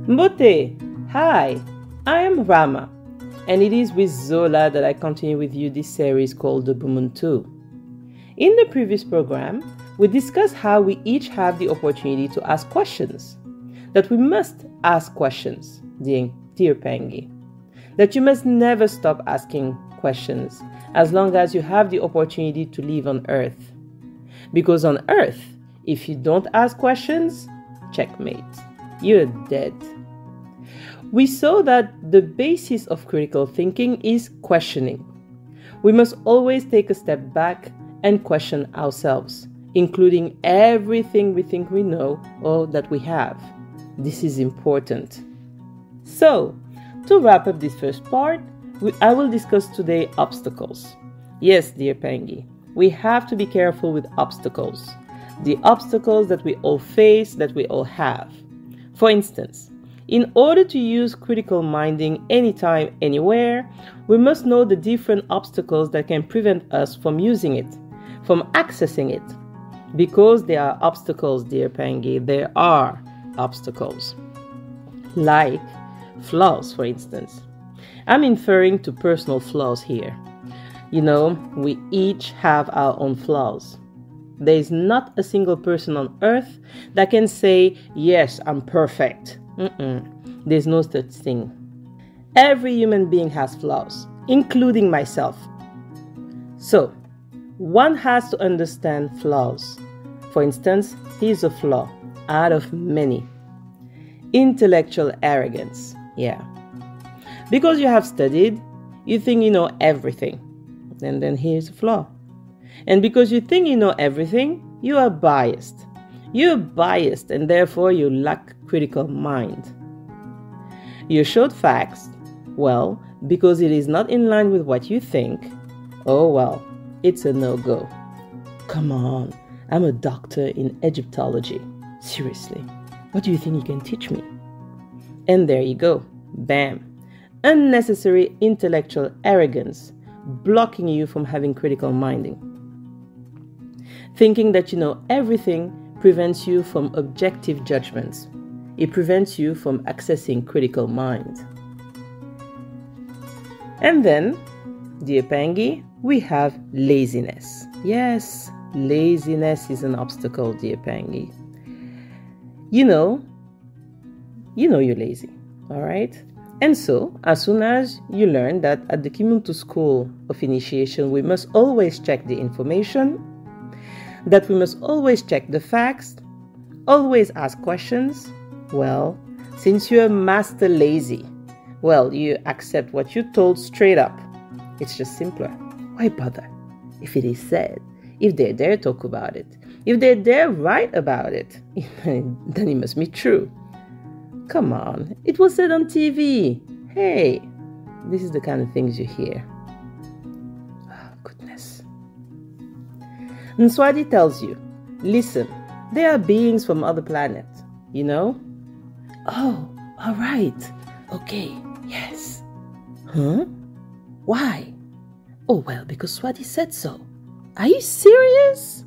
Mbote, hi, I am Rama, and it is with Zola that I continue with you this series called the BUMUNTU. In the previous program, we discussed how we each have the opportunity to ask questions, that we must ask questions, dear Pengi, that you must never stop asking questions as long as you have the opportunity to live on Earth. Because on Earth, if you don't ask questions, checkmate, you're dead. We saw that the basis of critical thinking is questioning. We must always take a step back and question ourselves, including everything we think we know or that we have. This is important. So, to wrap up this first part, I will discuss today obstacles. Yes, dear Pengi, we have to be careful with obstacles. The obstacles that we all face, that we all have. For instance, in order to use critical minding anytime, anywhere, we must know the different obstacles that can prevent us from using it, from accessing it. Because there are obstacles, dear Pengi, there are obstacles. Like flaws, for instance. I'm referring to personal flaws here. You know, we each have our own flaws. There is not a single person on earth that can say, yes, I'm perfect. There's no such thing. Every human being has flaws, including myself. So, one has to understand flaws. For instance, here's a flaw out of many. Intellectual arrogance. Yeah. Because you have studied, you think you know everything. And then here's a flaw. And because you think you know everything, you are biased. You're biased and therefore you lack critical mind. You showed facts, well, because it is not in line with what you think. Oh well, it's a no-go. Come on, I'm a doctor in Egyptology. Seriously, what do you think you can teach me? And there you go, bam. Unnecessary intellectual arrogance, blocking you from having critical minding. Thinking that you know everything prevents you from objective judgments. It prevents you from accessing critical mind. And then, dear Pengi, we have laziness. Yes, laziness is an obstacle, dear Pengi. You know you're lazy, all right? And so, as soon as you learn that at the Ki-Mamba school of initiation, we must always check the information, that we must always check the facts, always ask questions, well, since you're master lazy, well, you accept what you're told straight up. It's just simpler. Why bother? If it is said, if they dare talk about it, if they dare write about it, then it must be true. Come on, it was said on TV. Hey, this is the kind of things you hear. Oh, goodness. Nswadi tells you, listen, there are beings from other planets, you know? Oh, all right. Okay, yes. Huh? Why? Oh, well, because Swadi said so. Are you serious?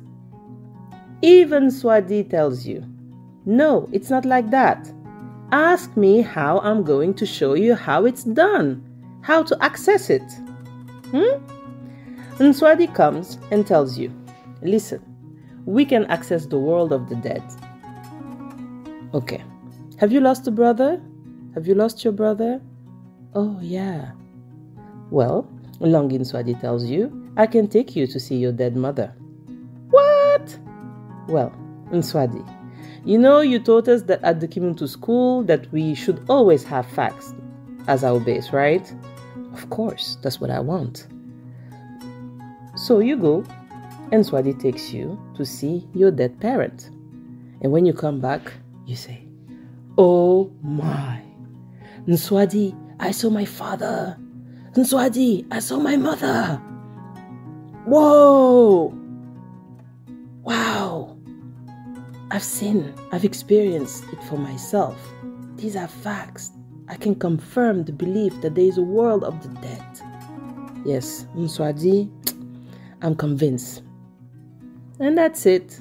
Even Swadi tells you, no, it's not like that. Ask me how I'm going to show you how it's done, how to access it. And Swadi comes and tells you, listen, we can access the world of the dead. Okay. Have you lost a brother? Have you lost your brother? Oh, yeah. Well, Longin Swadi tells you, I can take you to see your dead mother. What? Well, Nswadi, you know you taught us that at the Ki-Mamba school that we should always have facts as our base, right? Of course, that's what I want. So you go, and Swadi takes you to see your dead parent. And when you come back, you say, oh my, Nswadi, I saw my father. Nswadi, I saw my mother. Whoa! Wow! I've experienced it for myself. These are facts. I can confirm the belief that there is a world of the dead. Yes, Nswadi, I'm convinced. And that's it.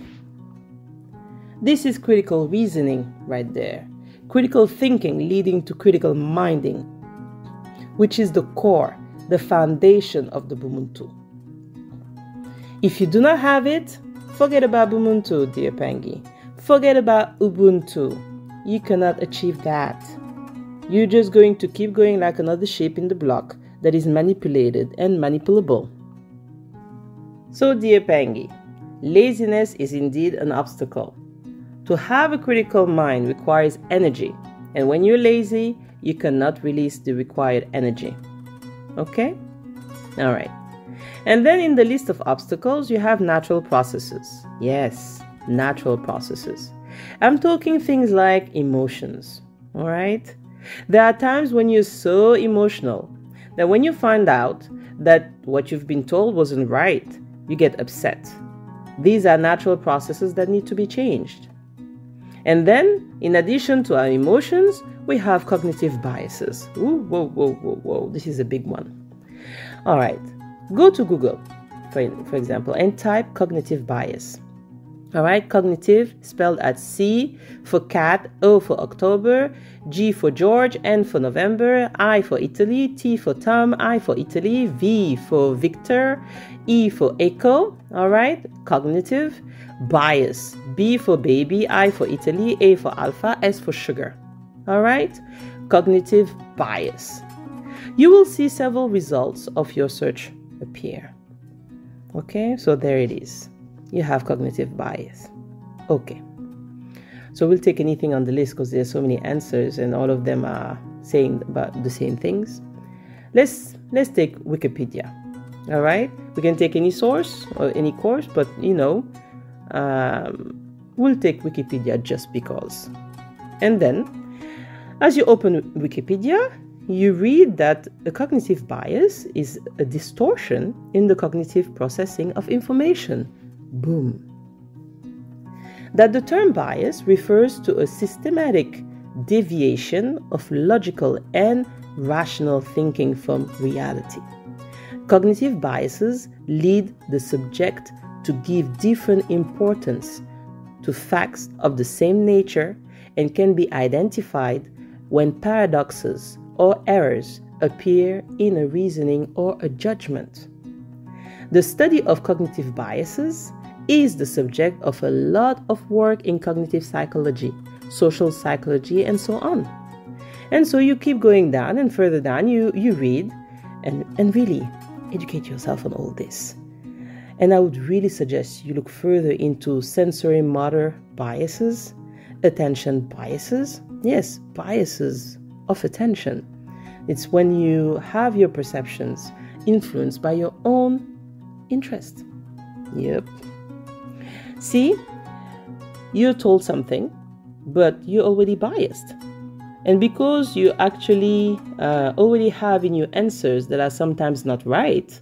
This is critical reasoning right there. Critical thinking leading to critical minding, which is the core, the foundation of the BUMUNTU. If you do not have it, forget about BUMUNTU, dear Pengi. Forget about Ubuntu. You cannot achieve that. You're just going to keep going like another sheep in the block that is manipulated and manipulable. So, dear Pengi, laziness is indeed an obstacle. To have a critical mind requires energy, and when you're lazy, you cannot release the required energy. Okay? All right. And then in the list of obstacles, you have natural processes. Yes, natural processes. I'm talking things like emotions. All right? There are times when you're so emotional that when you find out that what you've been told wasn't right, you get upset. These are natural processes that need to be changed. And then, in addition to our emotions, we have cognitive biases. Ooh, whoa. This is a big one. All right. Go to Google, for example, and type cognitive bias. All right. Cognitive spelled as C for cat, O for October, G for George, N for November, I for Italy, T for Tom, I for Italy, V for Victor, E for Echo. All right. Cognitive bias. B for baby, I for Italy, A for alpha, S for sugar. All right? Cognitive bias. You will see several results of your search appear. Okay? So there it is. You have cognitive bias. Okay. So we'll take anything on the list because there's so many answers and all of them are saying about the same things. Let's take Wikipedia. All right? We can take any source or any course, but we'll take Wikipedia just because. And then, as you open Wikipedia, you read that a cognitive bias is a distortion in the cognitive processing of information. Boom. That the term bias refers to a systematic deviation of logical and rational thinking from reality. Cognitive biases lead the subject to give different importance to facts of the same nature and can be identified when paradoxes or errors appear in a reasoning or a judgment. The study of cognitive biases is the subject of a lot of work in cognitive psychology, social psychology, and so on. And so you keep going down and further down, you read and really educate yourself on all this. And I would really suggest you look further into sensory motor biases, attention biases. Yes, biases of attention. It's when you have your perceptions influenced by your own interest. Yep. See, you're told something, but you're already biased. And because you actually already have in your answers that are sometimes not right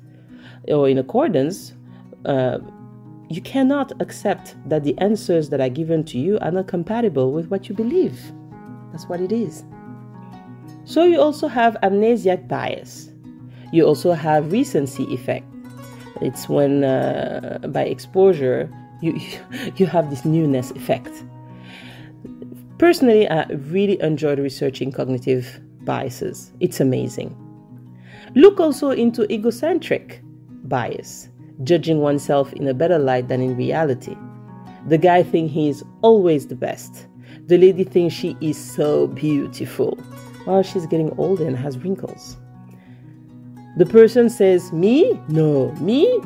or in accordance, you cannot accept that the answers that are given to you are not compatible with what you believe. That's what it is. So you also have amnesiac bias. You also have recency effect. It's when by exposure you have this newness effect. Personally, I really enjoyed researching cognitive biases. It's amazing. Look also into egocentric bias, judging oneself in a better light than in reality. The guy thinks he is always the best. The lady thinks she is so beautiful, while she's getting older and has wrinkles. The person says, me? No, me.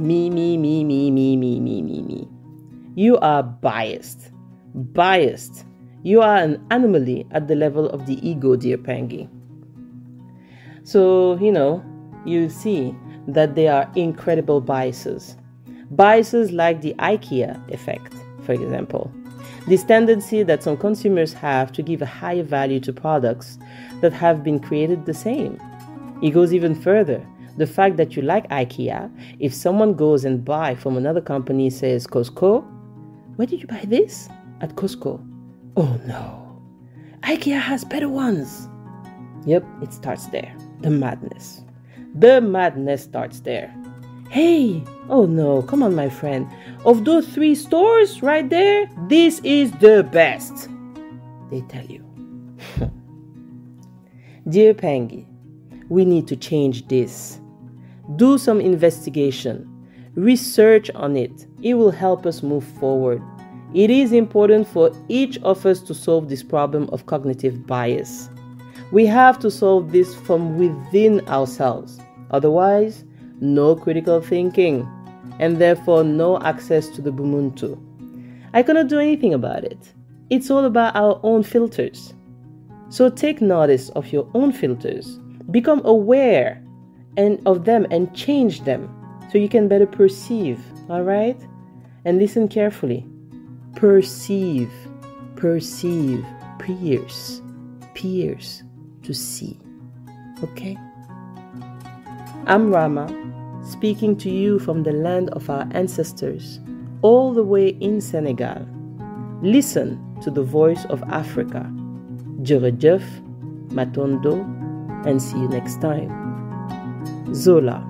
You are biased. Biased. You are an anomaly at the level of the ego, dear Pengi. So, you see that there are incredible biases. Biases like the IKEA effect, for example. This tendency that some consumers have to give a higher value to products that have been created the same. It goes even further. The fact that you like IKEA, if someone goes and buy from another company, says Costco, where did you buy this? At Costco. Oh no, IKEA has better ones. Yep, it starts there. The madness. The madness starts there. Hey, oh no, come on my friend. Of those 3 stores right there, this is the best. They tell you. Dear Pangi, we need to change this. Do some investigation. Research on it. It will help us move forward. It is important for each of us to solve this problem of cognitive bias. We have to solve this from within ourselves. Otherwise, no critical thinking, and therefore no access to the BUMUNTU. I cannot do anything about it. It's all about our own filters. So take notice of your own filters. Become aware of them and change them so you can better perceive, all right? And listen carefully. Perceive, pierce, to see, okay? I'm Rama, speaking to you from the land of our ancestors, all the way in Senegal. Listen to the voice of Africa. Jërëjëf, Matondo, and see you next time. Zola.